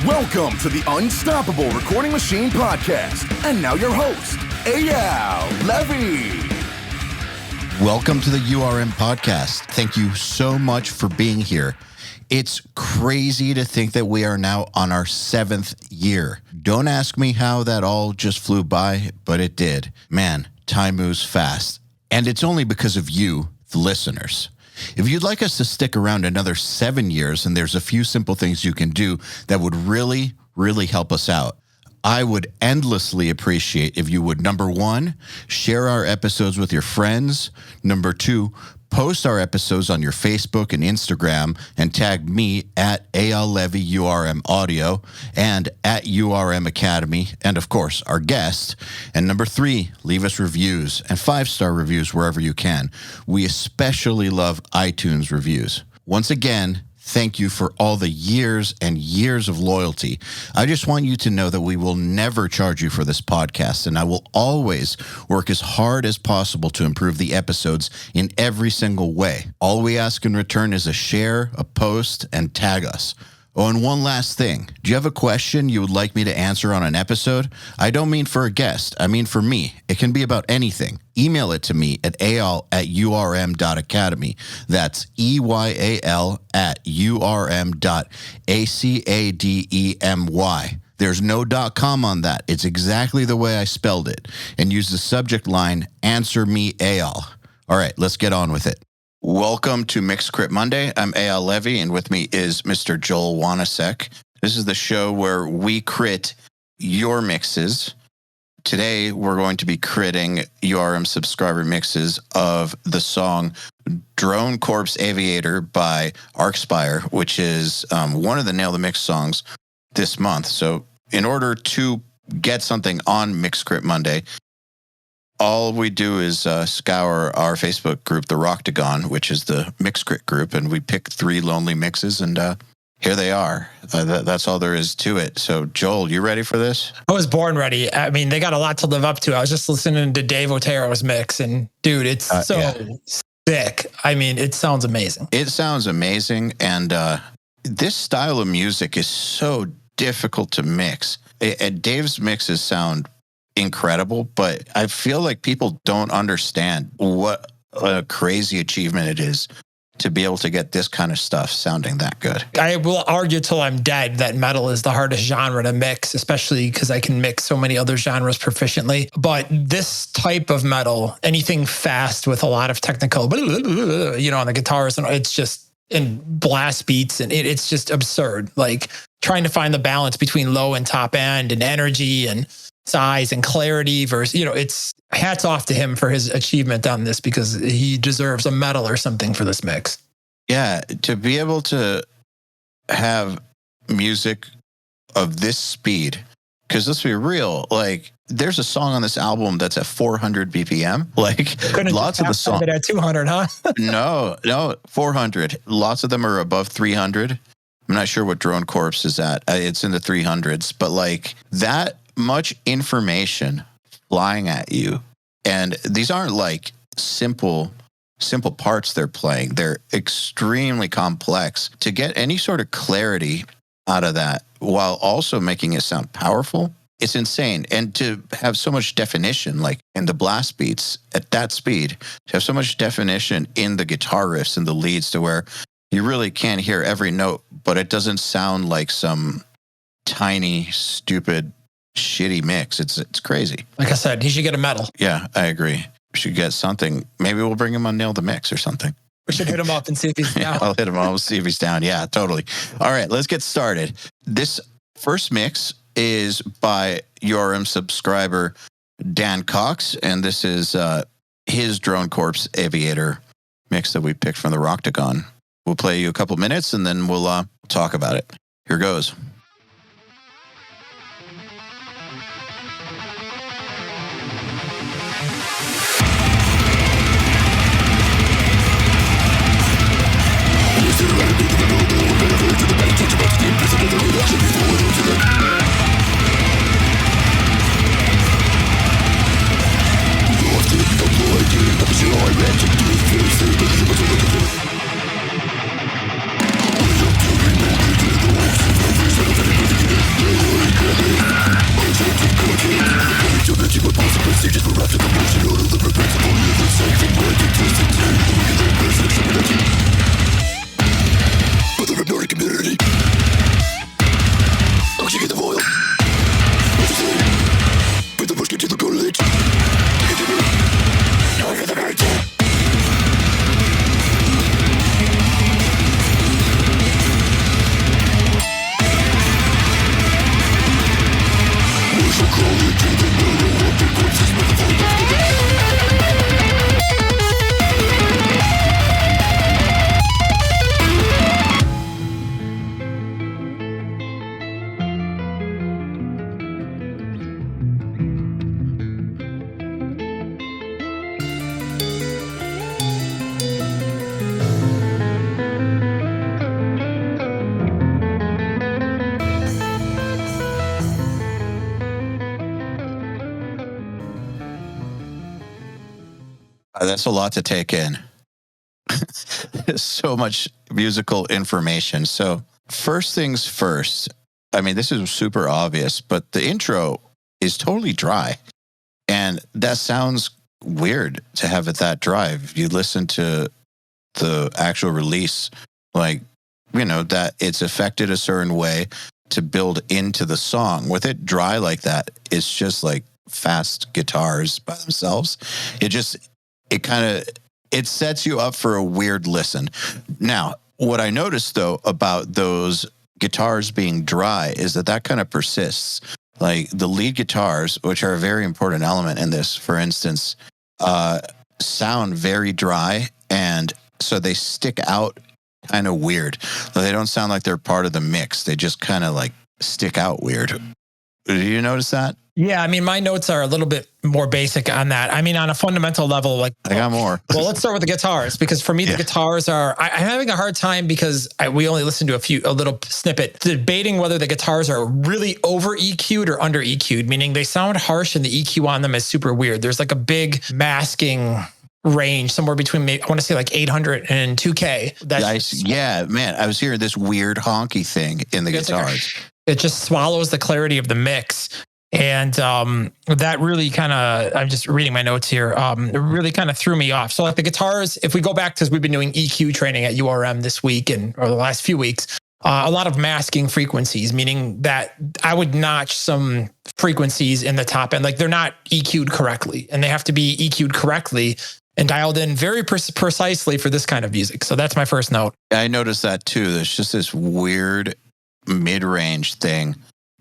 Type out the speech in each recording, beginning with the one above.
Welcome to the Unstoppable Recording Machine Podcast. And now your host, Eyal Levi. Welcome to the URM Podcast. Thank you so much for being here. It's crazy to think that we are now on our 7th year. Don't ask me how that all just flew by, but it did. Man, time moves fast. And it's only because of you, the listeners. If you'd like us to stick around another 7 years, and there's a few simple things you can do that would really help us out. I would endlessly appreciate if you would, number 1, share our episodes with your friends. Number 2, post our episodes on your Facebook and Instagram and tag me at Eyal Levi URM Audio and at URM Academy, and of course, our guest. And number 3, leave us reviews and 5-star reviews wherever you can. We especially love iTunes reviews. Once again, thank you for all the years and years of loyalty. I just want you to know that we will never charge you for this podcast, and I will always work as hard as possible to improve the episodes in every single way. All we ask in return is a share, a post, and tag us. Oh, and one last thing. Do you have a question you would like me to answer on an episode? I don't mean for a guest. I mean for me. It can be about anything. Email it to me at eyal@urm.academy. That's EYAL@urm.academy. There's no .com on that. It's exactly the way I spelled it. And use the subject line, Answer Me Eyal. All right, let's get on with it. Welcome to Mix Crit Monday. I'm Eyal Levi, and with me is Mr. Joel Wanasek. This is the show where we crit your mixes. Today, we're going to be critting URM subscriber mixes of the song Drone Corps Aviator by Archspire, which is one of the Nail the Mix songs this month. So in order to get something on Mix Crit Monday, all we do is scour our Facebook group, the Roctagon, which is the Mix Crit group, and we pick 3 lonely mixes, and here they are. That's all there is to it. So, Joel, you ready for this? I was born ready. I mean, they got a lot to live up to. I was just listening to Dave Otero's mix, and dude, it's sick. I mean, it sounds amazing. It sounds amazing, and this style of music is so difficult to mix. And Dave's mixes sound incredible, but I feel like people don't understand what a crazy achievement it is to be able to get this kind of stuff sounding that good. I will argue till I'm dead that metal is the hardest genre to mix, especially because I can mix so many other genres proficiently. But this type of metal, anything fast with a lot of technical, on the guitars, and it's just in blast beats, and it's just absurd. Like trying to find the balance between low and top end and energy and size and clarity versus, it's hats off to him for his achievement on this, because he deserves a medal or something for this mix. Yeah, to be able to have music of this speed, because let's be real, like there's a song on this album that's at 400 BPM. Like lots of the songs at 200, huh? No, 400. Lots of them are above 300. I'm not sure what Drone Corps is at. It's in the 300s, but like that much information flying at you, and these aren't like simple parts they're playing. They're extremely complex. To get any sort of clarity out of that while also making it sound powerful, it's insane. And to have so much definition, like in the blast beats at that speed, to have so much definition in the guitar riffs and the leads to where you really can't hear every note, but it doesn't sound like some tiny, stupid, shitty mix. It's crazy. Like I said, he should get a medal. Yeah, I agree. We should get something. Maybe we'll bring him on Nail the Mix or something. We should hit him up and see if he's down. I'll hit him up. We'll see if he's down. Yeah, totally. All right, let's get started. This first mix is by URM subscriber Dan Cox, and this is his Drone Corps Aviator mix that we picked from the Roctagon. We'll play you a couple minutes, and then we'll talk about it. Here goes. That's a lot to take in. So much musical information. So first things first, I mean, this is super obvious, but the intro is totally dry. And that sounds weird to have it that dry. If you listen to the actual release, like, you know, that it's affected a certain way to build into the song. With it dry like that, it's just like fast guitars by themselves. It sets you up for a weird listen. Now, what I noticed though about those guitars being dry is that kind of persists. Like the lead guitars, which are a very important element in this, for instance, sound very dry, and so they stick out kind of weird. They don't sound like they're part of the mix. They just kind of like stick out weird. Did you notice that? Yeah, I mean, my notes are a little bit more basic on that. I mean, on a fundamental level, like I got more. Well, let's start with the guitars, because for me, the guitars are. I'm having a hard time because we only listened to a little snippet, debating whether the guitars are really over EQ'd or under EQ'd, meaning they sound harsh and the EQ on them is super weird. There's like a big masking range somewhere between, I want to say like 800 and 2K. Yeah, man, I was hearing this weird honky thing in the guitars. It just swallows the clarity of the mix. And that really kind of, I'm just reading my notes here, it really kind of threw me off. So like the guitars, if we go back, because we've been doing EQ training at URM this week or the last few weeks, a lot of masking frequencies, meaning that I would notch some frequencies in the top end, like they're not EQ'd correctly, and they have to be EQ'd correctly and dialed in very precisely for this kind of music. So that's my first note. I noticed that too. There's just this weird mid-range thing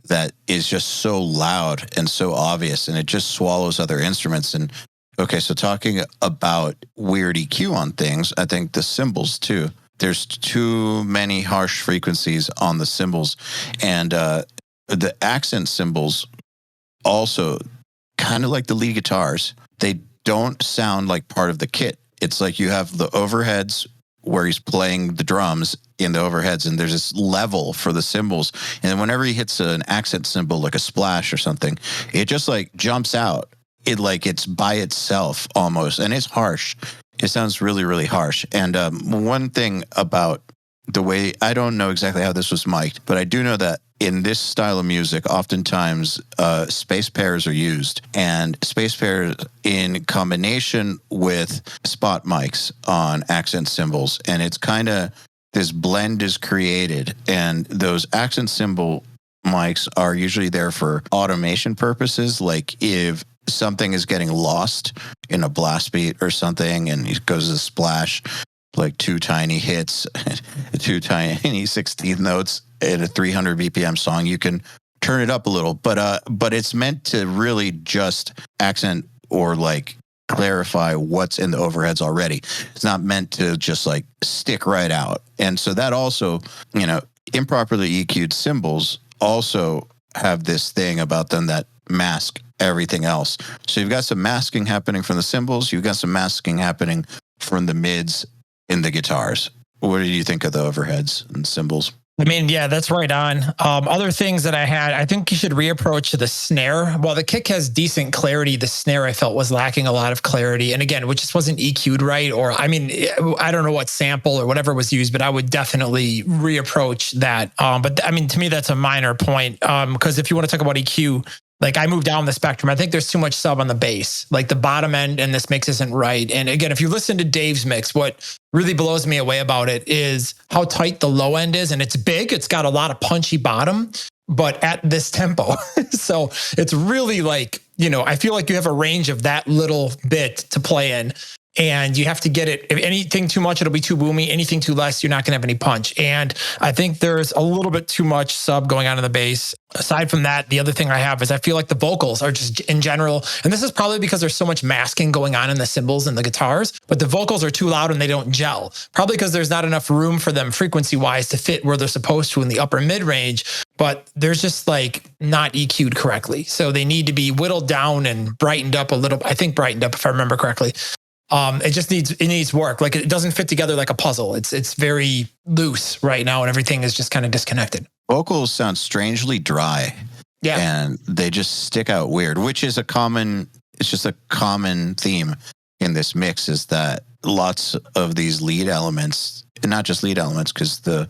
that is just so loud and so obvious, and it just swallows other instruments. And okay, so talking about weird EQ on things, I think the cymbals too. There's too many harsh frequencies on the cymbals, and the accent cymbals also, kind of like the lead guitars, they don't sound like part of the kit. It's like you have the overheads where he's playing the drums in the overheads, and there's this level for the cymbals. And then whenever he hits an accent cymbal, like a splash or something, it just like jumps out. It like it's by itself almost, and it's harsh. It sounds really, really harsh. And one thing about the way, I don't know exactly how this was mic'd, but I do know that in this style of music, oftentimes space pairs are used, and space pairs in combination with spot mics on accent cymbals. And it's kind of, this blend is created, and those accent cymbal mics are usually there for automation purposes. Like if something is getting lost in a blast beat or something, and it goes to splash, like two tiny hits, two tiny 16th notes in a 300 BPM song, you can turn it up a little, but it's meant to really just accent or like clarify what's in the overheads already. It's not meant to just like stick right out. And so that also, you know, improperly EQ'd cymbals also have this thing about them that mask everything else. So you've got some masking happening from the cymbals, you've got some masking happening from the mids in the guitars. What do you think of the overheads and cymbals? I mean, yeah, that's right on. Other things that I had, I think you should reapproach the snare. While the kick has decent clarity, the snare I felt was lacking a lot of clarity. And again, which just wasn't EQ'd right. Or, I mean, I don't know what sample or whatever was used, but I would definitely reapproach that. But I mean, to me, that's a minor point. Because if you want to talk about EQ, like I moved down the spectrum. I think there's too much sub on the bass. Like the bottom end and this mix isn't right. And again, if you listen to Dave's mix, what really blows me away about it is how tight the low end is. And it's big. It's got a lot of punchy bottom, but at this tempo. So it's really like, you know, I feel like you have a range of that little bit to play in. And you have to get it. If anything too much, it'll be too boomy. Anything too less, you're not going to have any punch. And I think there's a little bit too much sub going on in the bass. Aside from that, the other thing I have is I feel like the vocals are just in general, and this is probably because there's so much masking going on in the cymbals and the guitars, but the vocals are too loud and they don't gel. Probably because there's not enough room for them frequency-wise to fit where they're supposed to in the upper mid-range, but they're just like not EQ'd correctly. So they need to be whittled down and brightened up a little. I think brightened up if I remember correctly. It needs work. Like it doesn't fit together like a puzzle. It's very loose right now, and everything is just kind of disconnected. Vocals sound strangely dry. Yeah. And they just stick out weird, which is it's just a common theme in this mix is that lots of these lead elements, and not just lead elements, because the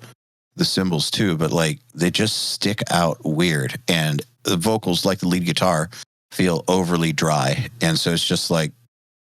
cymbals too, but like they just stick out weird. And the vocals, like the lead guitar, feel overly dry. And so it's just like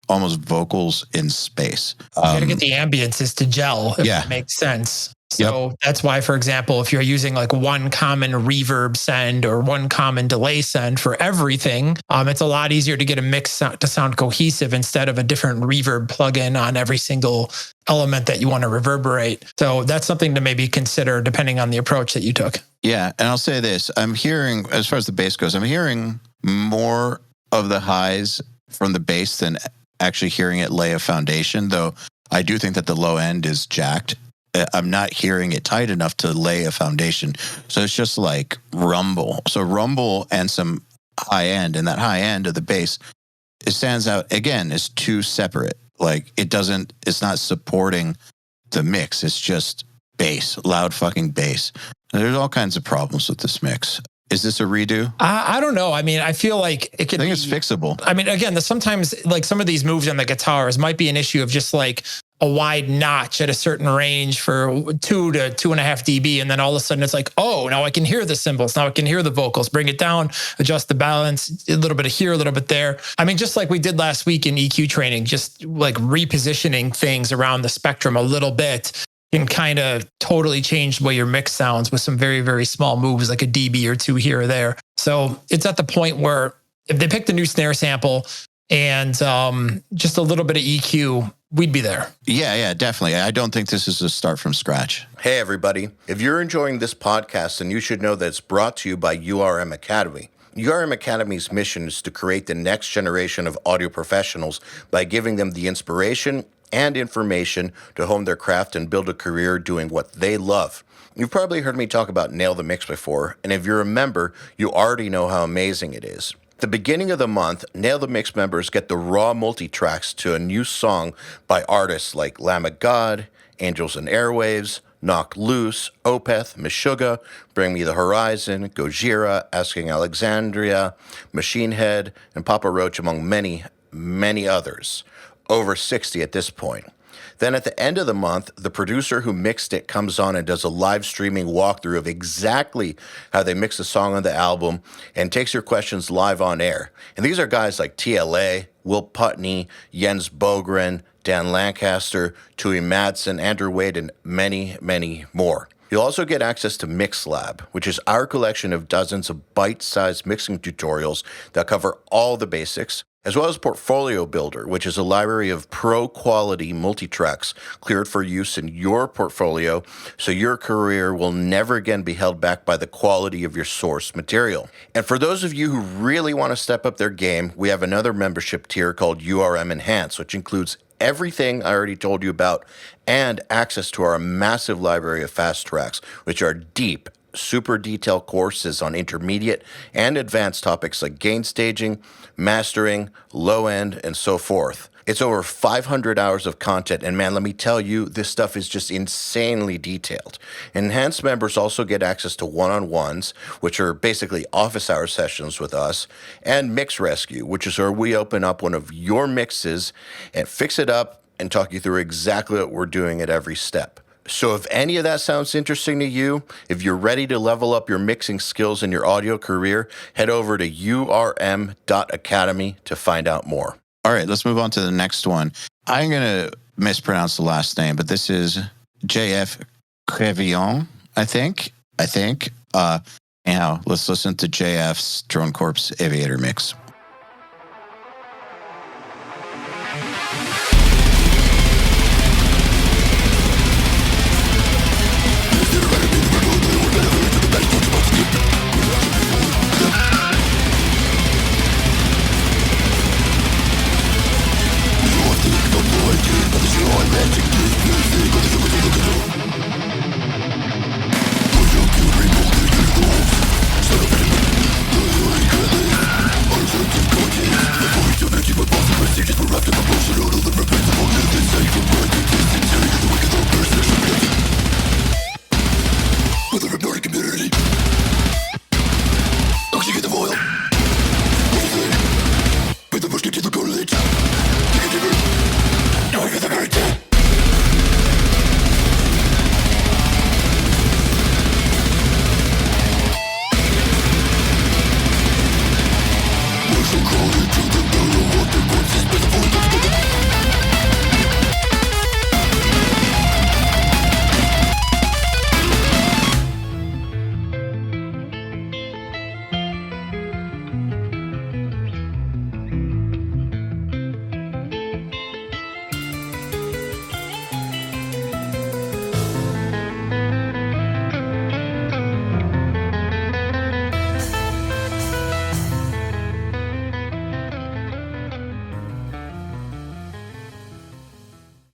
almost vocals in space. You gotta get the ambiences to gel, if that makes sense. So that's why, for example, if you're using like one common reverb send or one common delay send for everything, it's a lot easier to get a mix to sound cohesive instead of a different reverb plugin on every single element that you want to reverberate. So that's something to maybe consider depending on the approach that you took. Yeah. And I'll say this, I'm hearing, as far as the bass goes, I'm hearing more of the highs from the bass than actually hearing it lay a foundation, though I do think that the low end is jacked. I'm not hearing it tight enough to lay a foundation. So it's just like rumble. So rumble and some high end, and that high end of the bass, it stands out again as two separate. Like it's not supporting the mix. It's just bass, loud fucking bass. There's all kinds of problems with this mix. Is this a redo? I don't know. I mean, I feel like it could I think it's fixable. I mean, again, sometimes like some of these moves on the guitars might be an issue of just like a wide notch at a certain range for 2 to 2.5 dB. And then all of a sudden it's like, oh, now I can hear the cymbals. Now I can hear the vocals. Bring it down, adjust the balance, a little bit of here, a little bit there. I mean, just like we did last week in EQ training, just like repositioning things around the spectrum a little bit can kind of totally change the way your mix sounds with some very, very small moves, like a dB or 2 here or there. So it's at the point where if they picked a new snare sample and just a little bit of EQ, we'd be there. Yeah, definitely. I don't think this is a start from scratch. Hey, everybody. If you're enjoying this podcast, then you should know that it's brought to you by URM Academy. URM Academy's mission is to create the next generation of audio professionals by giving them the inspiration and information to hone their craft and build a career doing what they love. You've probably heard me talk about Nail the Mix before, and if you're a member, you already know how amazing it is. At the beginning of the month, Nail the Mix members get the raw multi-tracks to a new song by artists like Lamb of God, Angels and Airwaves, Knock Loose, Opeth, Meshuggah, Bring Me the Horizon, Gojira, Asking Alexandria, Machine Head, and Papa Roach, among many, many others. Over 60 at this point. Then at the end of the month, the producer who mixed it comes on and does a live streaming walkthrough of exactly how they mix the song on the album and takes your questions live on air. And these are guys like TLA, Will Putney, Jens Bogren, Dan Lancaster, Tui Madsen, Andrew Wade, and many, many more. You'll also get access to MixLab, which is our collection of dozens of bite-sized mixing tutorials that cover all the basics, as well as Portfolio Builder, which is a library of pro-quality multitracks cleared for use in your portfolio, so your career will never again be held back by the quality of your source material. And for those of you who really want to step up their game, we have another membership tier called URM Enhance, which includes everything I already told you about and access to our massive library of fast tracks, which are deep, super detailed courses on intermediate and advanced topics like gain staging, mastering, low end, and so forth. It's over 500 hours of content, and man, let me tell you, this stuff is just insanely detailed. Enhanced members also get access to one-on-ones, which are basically office hour sessions with us, and Mix Rescue, which is where we open up one of your mixes and fix it up and talk you through exactly what we're doing at every step. So if any of that sounds interesting to you, if you're ready to level up your mixing skills in your audio career, head over to urm.academy to find out more. All right, let's move on to the next one. I'm going to mispronounce the last name, but this is JF Crevillon, I think. Now, let's listen to JF's Drone Corpse Aviator mix.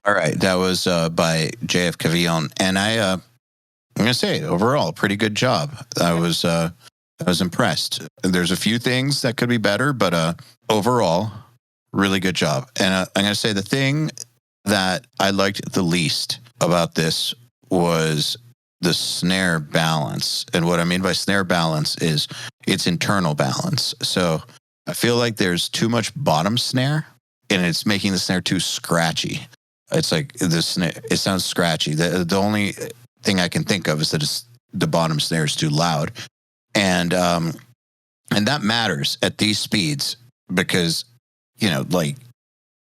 All right, that was by JF Cavillon, and I'm gonna say overall, pretty good job. I was impressed. There's a few things that could be better, but overall, really good job. And I'm gonna say the thing that I liked the least about this was the snare balance. And what I mean by snare balance is its internal balance. So I feel like there's too much bottom snare, and it's making the snare too scratchy. It's like it sounds scratchy. The only thing I can think of is that the bottom snare is too loud, and that matters at these speeds because like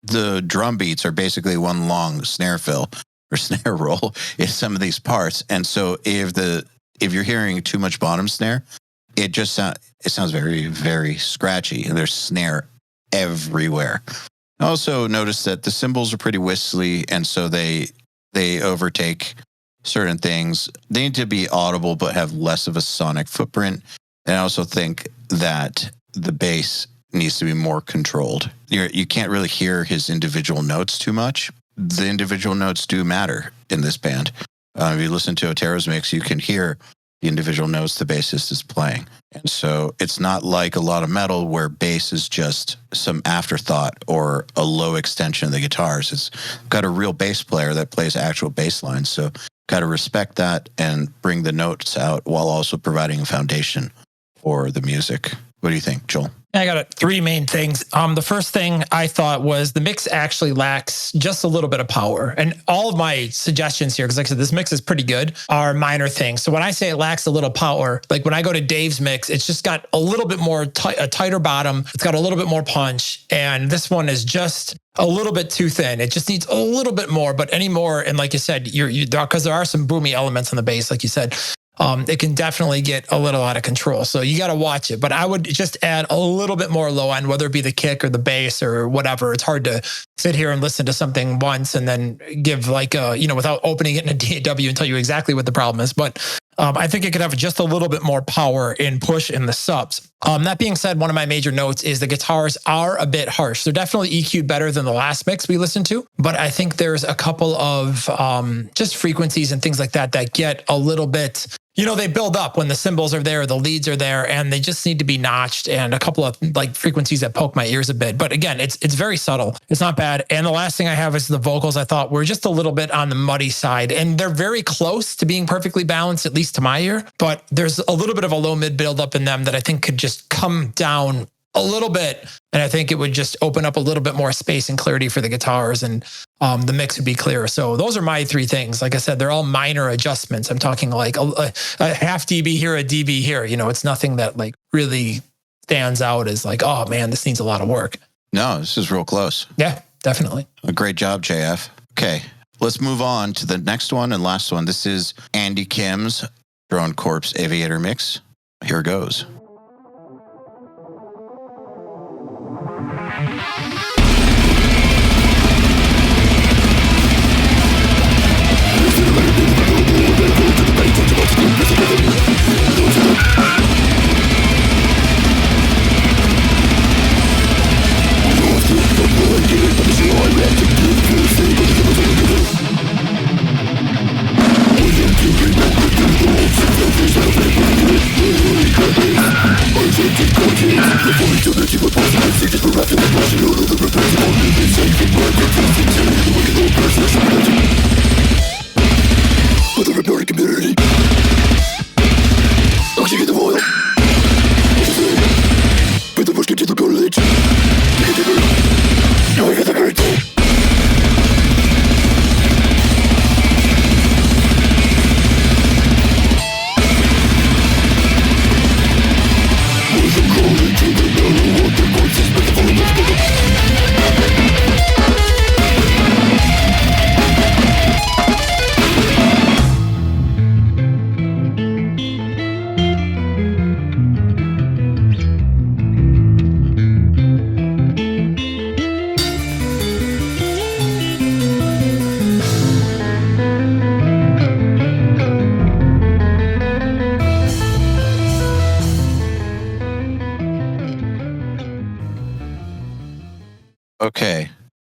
the drum beats are basically one long snare fill or snare roll in some of these parts, and so if you're hearing too much bottom snare, it sounds very, very scratchy, and there's snare everywhere. I also noticed that the cymbals are pretty whistly, and so they overtake certain things. They need to be audible but have less of a sonic footprint. And I also think that the bass needs to be more controlled. You can't really hear his individual notes too much. The individual notes do matter in this band. If you listen to Otero's mix, you can hear the individual notes the bassist is playing. And so it's not like a lot of metal where bass is just some afterthought or a low extension of the guitars. It's got a real bass player that plays actual bass lines. So got to respect that and bring the notes out while also providing a foundation for the music. What do you think, Joel? I got three main things. The first thing I thought was the mix actually lacks just a little bit of power. And all of my suggestions here, because like I said, this mix is pretty good, are minor things. So when I say it lacks a little power, like when I go to Dave's mix, it's just got a little bit more, a tighter bottom. It's got a little bit more punch. And this one is just a little bit too thin. It just needs a little bit more, but any more. And like you said, because there are some boomy elements on the bass, like you said, it can definitely get a little out of control. So you got to watch it. But I would just add a little bit more low end, whether it be the kick or the bass or whatever. It's hard to sit here and listen to something once and then give like without opening it in a DAW and tell you exactly what the problem is. But I think it could have just a little bit more power in push in the subs. That being said, one of my major notes is the guitars are a bit harsh. They're definitely EQ'd better than the last mix we listened to, but I think there's a couple of just frequencies and things like that that get a little bit, they build up when the cymbals are there, the leads are there, and they just need to be notched, and a couple of like frequencies that poke my ears a bit. But again, it's very subtle. It's not bad. And the last thing I have is the vocals. I thought were just a little bit on the muddy side, and they're very close to being perfectly balanced, at least to my ear. But there's a little bit of a low mid build up in them that I think could just come down a little bit. And I think it would just open up a little bit more space and clarity for the guitars, and the mix would be clearer. So those are my three things. Like I said, they're all minor adjustments. I'm talking like a half dB here, a dB here. It's nothing that like really stands out as like, oh man, this needs a lot of work. No, this is real close. Yeah, definitely. A great job, JF. Okay, let's move on to the next one and last one. This is Andy Kim's Drone Corpse Aviator mix. Here goes. Okay.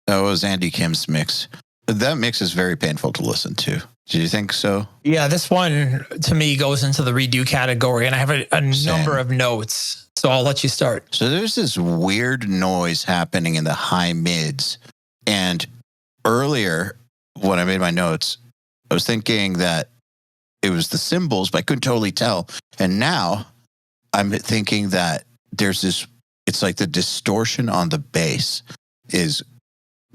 That was Andy Kim's mix. That mix is very painful to listen to. Do you think so? Yeah, this one to me goes into the redo category, and I have a number of notes. So I'll let you start. So there's this weird noise happening in the high mids. And earlier, when I made my notes, I was thinking that it was the cymbals, but I couldn't totally tell. And now I'm thinking that there's this, it's like the distortion on the bass is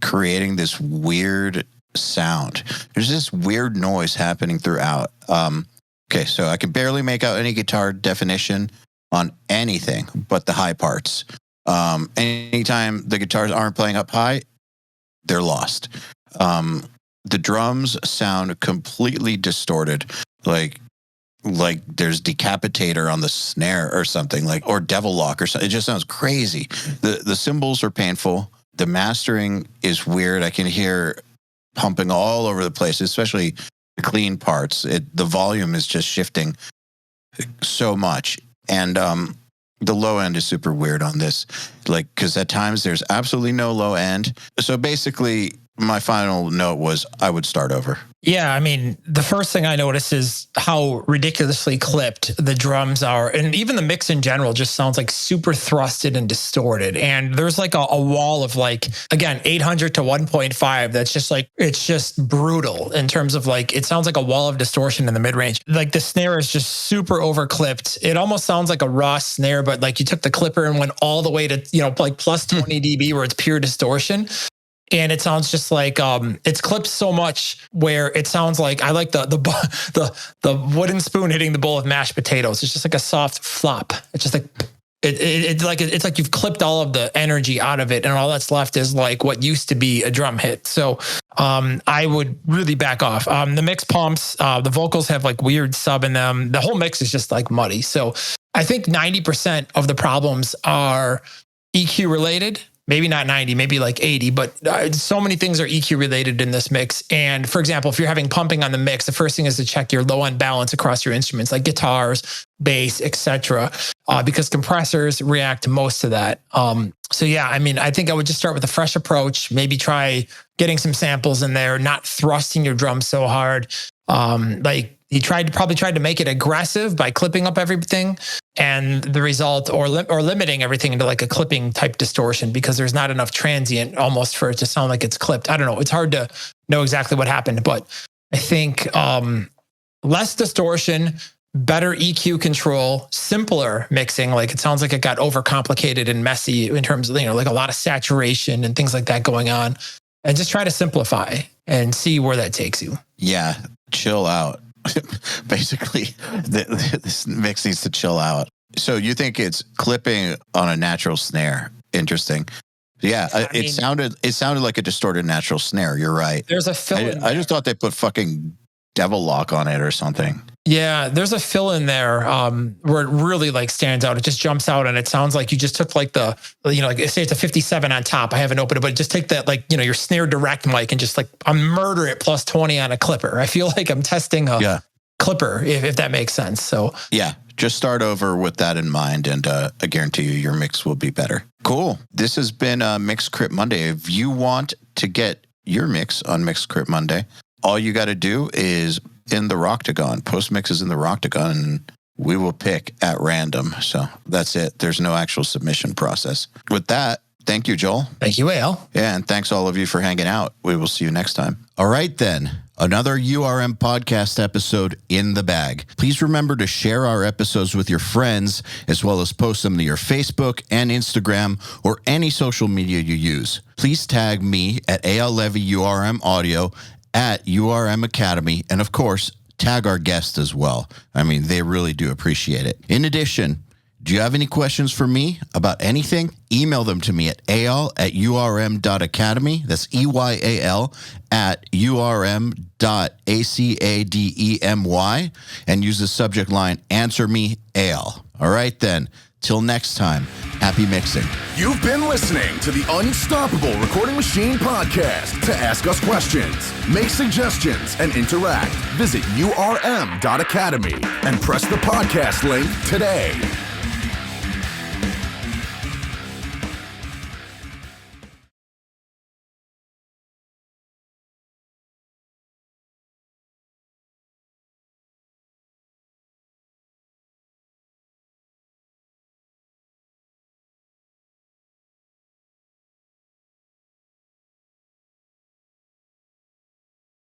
creating this weird sound. There's this weird noise happening throughout. Okay, so I can barely make out any guitar definition on anything but the high parts. Anytime the guitars aren't playing up high, they're lost. The drums sound completely distorted, like there's Decapitator on the snare or something, like, or Devil Lock or something. It just sounds crazy. The cymbals are painful. The mastering is weird. I can hear pumping all over the place, especially the clean parts. The volume is just shifting so much. And the low end is super weird on this, like, because at times there's absolutely no low end. So basically, my final note was I would start over. Yeah, I mean, the first thing I noticed is how ridiculously clipped the drums are. And even the mix in general just sounds like super thrusted and distorted. And there's like a wall of like, again, 800 to 1.5. That's just like, it's just brutal in terms of like, it sounds like a wall of distortion in the mid-range. Like the snare is just super over clipped. It almost sounds like a raw snare, but like you took the clipper and went all the way to, like plus 20 dB where it's pure distortion. And it sounds just like it's clipped so much where it sounds like, I like the wooden spoon hitting the bowl of mashed potatoes. It's just like a soft flop. It's just like it's like you've clipped all of the energy out of it, and all that's left is like what used to be a drum hit. So I would really back off. The mix pumps, the vocals have like weird sub in them. The whole mix is just like muddy. So I think 90% of the problems are EQ related. Maybe not 90, maybe like 80, but so many things are EQ related in this mix. And for example, if you're having pumping on the mix, the first thing is to check your low end balance across your instruments, like guitars, bass, etc., because compressors react most to that. So yeah, I mean, I think I would just start with a fresh approach, maybe try getting some samples in there, not thrusting your drums so hard. He probably tried to make it aggressive by clipping up everything, and the result, or limiting everything into like a clipping type distortion, because there's not enough transient almost for it to sound like it's clipped. I don't know. It's hard to know exactly what happened, but I think less distortion, better EQ control, simpler mixing. Like it sounds like it got overcomplicated and messy in terms of, like a lot of saturation and things like that going on, and just try to simplify and see where that takes you. Yeah. Chill out. Basically, this mix needs to chill out. So you think it's clipping on a natural snare? Interesting. Yeah, it sounded like a distorted natural snare. You're right. There's a fill in there. I just thought they put fucking Devil Lock on it or something. Yeah, there's a fill in there where it really like stands out. It just jumps out, and it sounds like you just took like like say it's a 57 on top. I haven't opened it, but just take that your snare direct mic and just like murder it plus 20 on a clipper. I feel like I'm testing a clipper, if that makes sense. So yeah, just start over with that in mind, and I guarantee you your mix will be better. Cool. This has been Mix Crit Monday. If you want to get your mix on Mix Crit Monday, all you got to do is in the Roctagon, post mixes in the Roctagon, and we will pick at random. So that's it. There's no actual submission process. With that, thank you, Joel. Thank you, Eyal. Yeah, and thanks all of you for hanging out. We will see you next time. All right, then. Another URM podcast episode in the bag. Please remember to share our episodes with your friends, as well as post them to your Facebook and Instagram or any social media you use. Please tag me at Eyal Levi URM Audio at URM Academy, and of course, tag our guests as well. I mean, they really do appreciate it. In addition, do you have any questions for me about anything? Email them to me at eyal@urm.academy. That's EYAL @urm.academy, and use the subject line, Answer Me, Eyal. All right, then. Till next time, happy mixing. You've been listening to the Unstoppable Recording Machine podcast. To ask us questions, make suggestions, and interact, visit urm.academy and press the podcast link today.